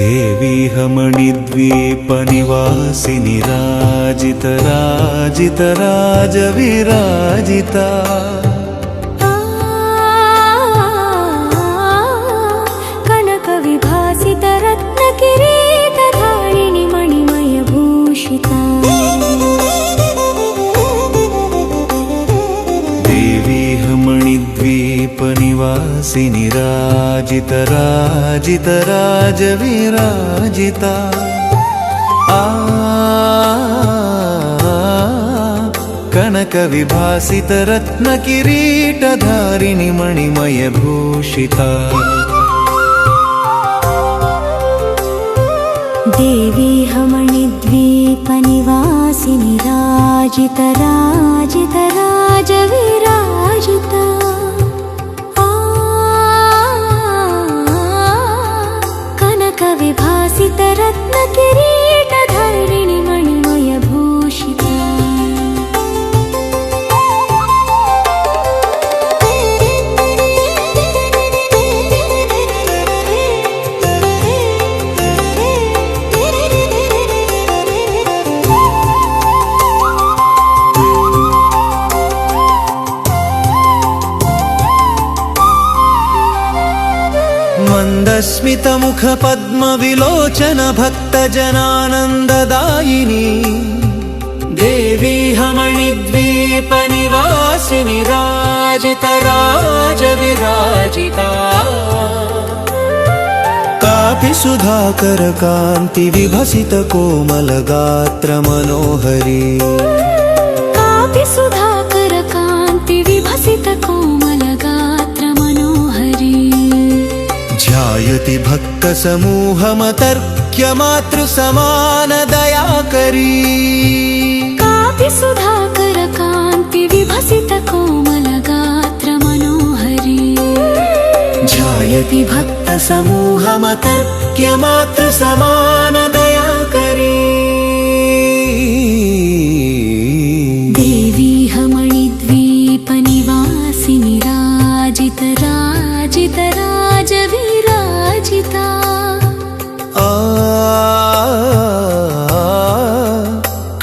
देवीहमणिद्वीपनिवासिनि राजितराजितराजविराजिता कनकविभासितरत्नकिरीटधारिणि मणिमयभूषिता देवीहमणिद्वीपनिवासिनि राजितराजितराजविराजिता कनकविभासितरत्नकिरीटधारिणि मणिमयभूषिता देवीहमणिद्वीपनिवासिनि राजितराजितराजविराजिता कनकविभासितरत्नकिरीटधारिणि मणिमयभूषिता मन्दस्मितमुखपद्मविलोचन भक्तजनानन्ददायिनी देवीहमणिद्वीपनिवासिनि राजितराजविराजिता कापि सुधाकरकान्तिविभसितकोमलगात्रमनोहरी कापि सुधाकरकान्तिविभसितकोमलगात्रमनोहरी ध्यायति भक्तसमूहमतर्क्यमातृसमानदयाकरी कापि सुधाकरकान्तिविभसितकोमलगात्रमनोहरी ध्यायति भक्तसमूहमतर्क्यमातृसमानदयाकरी देवीहमणिद्वीपनिवासिनि राजितराजितराजविराजिता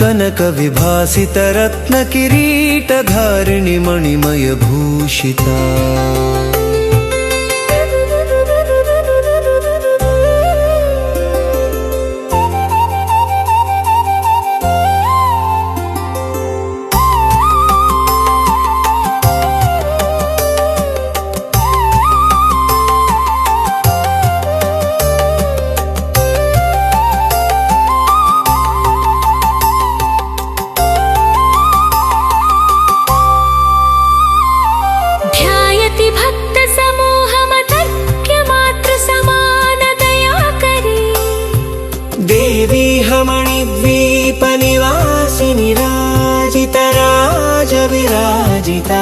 कनकविभासितरत्नकिरीटधारिणि मणिमयभूषिता देवीहमणिद्वीपनिवासिनि राजितराजविराजिता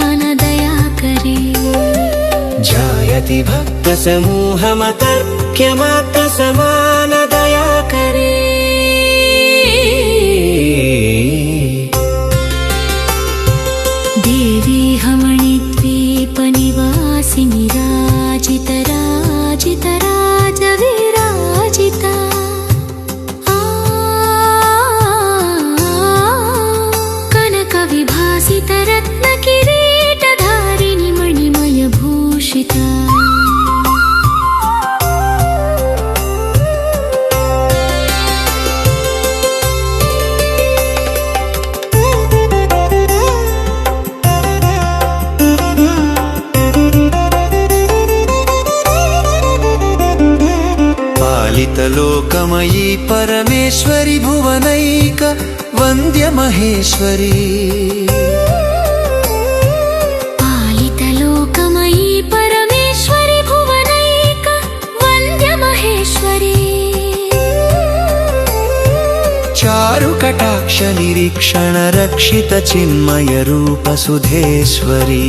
जायकविभ्रसमूहमतर्क्यमात्रसमानदयाकरी जायति भक्तसमूहमतर्क्यमात्रसमानदयाकरी देवीहमणिद्वीपनिवासिनि राजितराजितराजविराजिता कनकविभासितरत्नकिरीटधारिणि मणिमयभूषिता लोकमयी परमेश्वरि भुवनैक वन्द्यमहेश्वरी पालितलोकमयी परमेश्वरि भुवनैक वन्द्यमहेश्वरी चारुकटाक्ष निरीक्षण रक्षित चिन्मय रूप सुधेश्वरी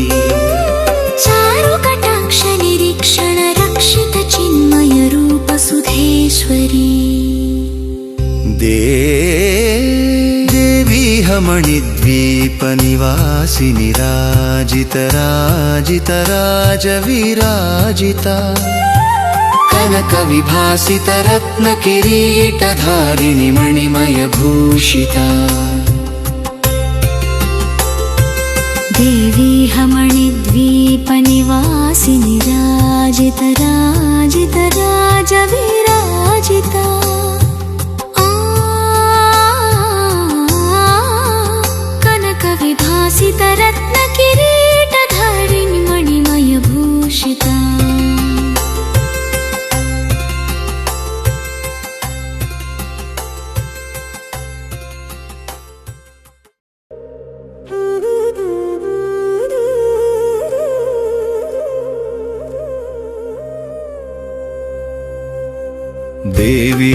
चारुकटाक्ष निरीक्षण रक्षित चिन्मय रूप सुधेश्वरी देवी मणिद्वीपनिवासिनि राजितराजितराजविराजिता कनकविभासितरत्नकिरीटधारिणि मणिमयभूषिता देवी मणिद्वीपनिवासिनि राजितराजितराजविराजिता कनकविभासितरत्नकिरीटधारिणि मणिमयभूषिता देवी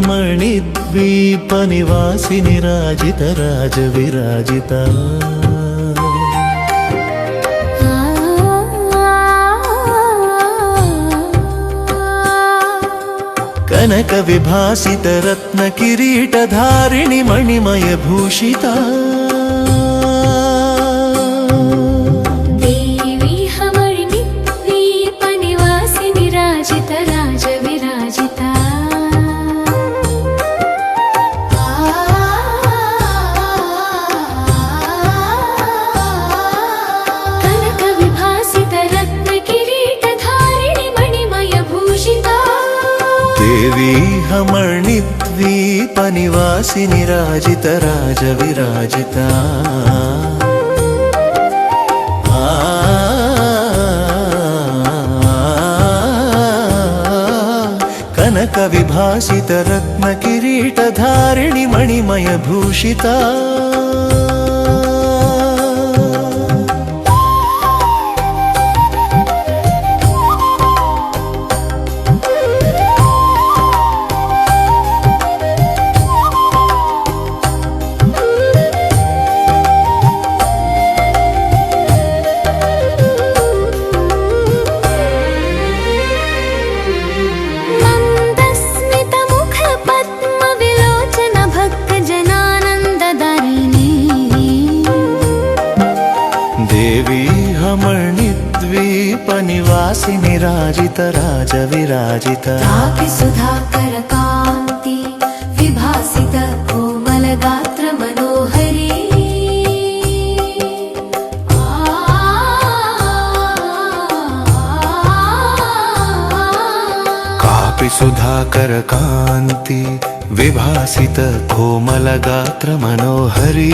मणिद्वीपनिवासिनि राजितराजविराजिता कनकविभासितरत्नकिरीटधारिणि मणिमयभूषिता देवी मणिद्वीपनिवासिनि राजितराजविराजिता कनकविभासितरत्नकिरीटधारिणि मणिमयभूषिता देवी मणिद्वीपनिवासिनि राजितराजविराजिता कनकविभासितरत्नकिरीटधारिणि मणिमयभूषिता देवी मणिद्वीपनिवासिनि राजितराजविराजिता सुधाकर कान्ति विभासित कोमलगात्र मनोहरी कापि सुधाकर कान्ति विभासित कोमलगात्र मनोहरी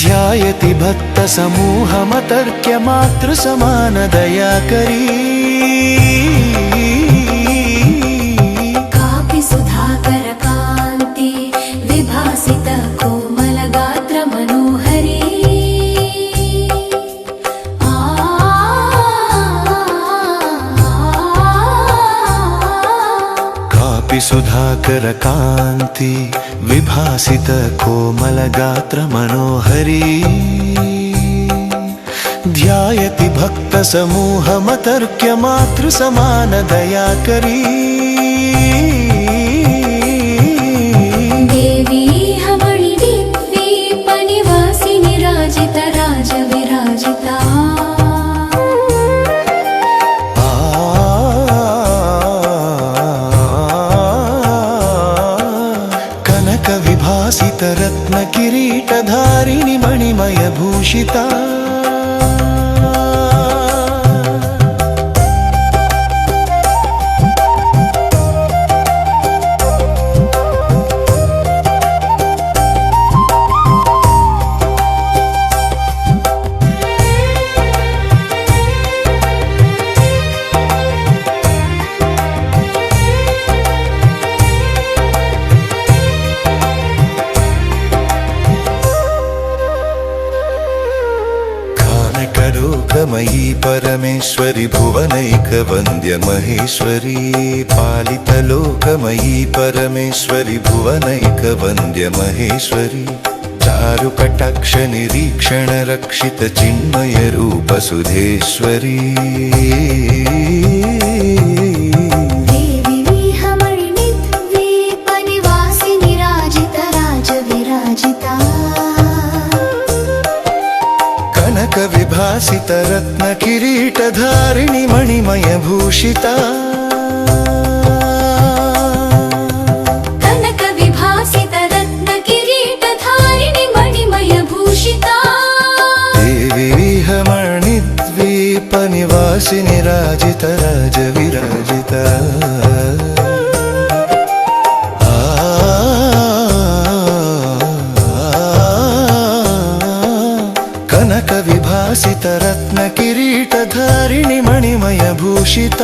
ध्यायति भक्तसमूहमतर्क्य मातृसमानदयाकरी कापि सुधाकर कान्ति विभासित कोमलगात्र मनोहरी कापि सुधाकर कान्ति विभासित कोमलगात्र मनोहरी ध्यायति भक्तसमूहमतर्क्य मातृसमानदयाकरी देवी मणिद्वीपनिवासिनि राजितराजविराजिता कनकविभासितरत्नकिरीटधारिणि मणिमयभूषिता लोकमयी परमेश्वरी भुवनैकवन्द्य महेश्वरी पालितलोकमयी परमेश्वरी भुवनैकवन्द्य महेश्वरी चारुकटाक्ष निरीक्षण रक्षित चिन्मय रूप सुधेश्वरी देवी मणिद्वीपनिवासिनि राजितराजविराजिता ಕನಕ ವಿಭಾಸಿತ ರತ್ನ ಕಿರೀಟಧಾರಿಣಿ ಮಣಿಮಯ ಭೂಷಿತ ಕನಕ ವಿಭಾಸಿತ ರತ್ನ ಕಿರೀಟಧಾರಿಣಿ ಮಣಿಮಯ ಭೂಷಿತ ದೇವಿ ವಿಹಮಣಿದ್ವೀಪ ನಿವಾಸಿನಿ ರಾಜಿತ ರಾಜ ವಿರಾಜಿತ ಕನಕ ವಿಭಾಸಿತ ರತ್ನ ಕಿರೀಟಧಾರಿಣಿ ಮಣಿಮಯ ಭೂಷಿತ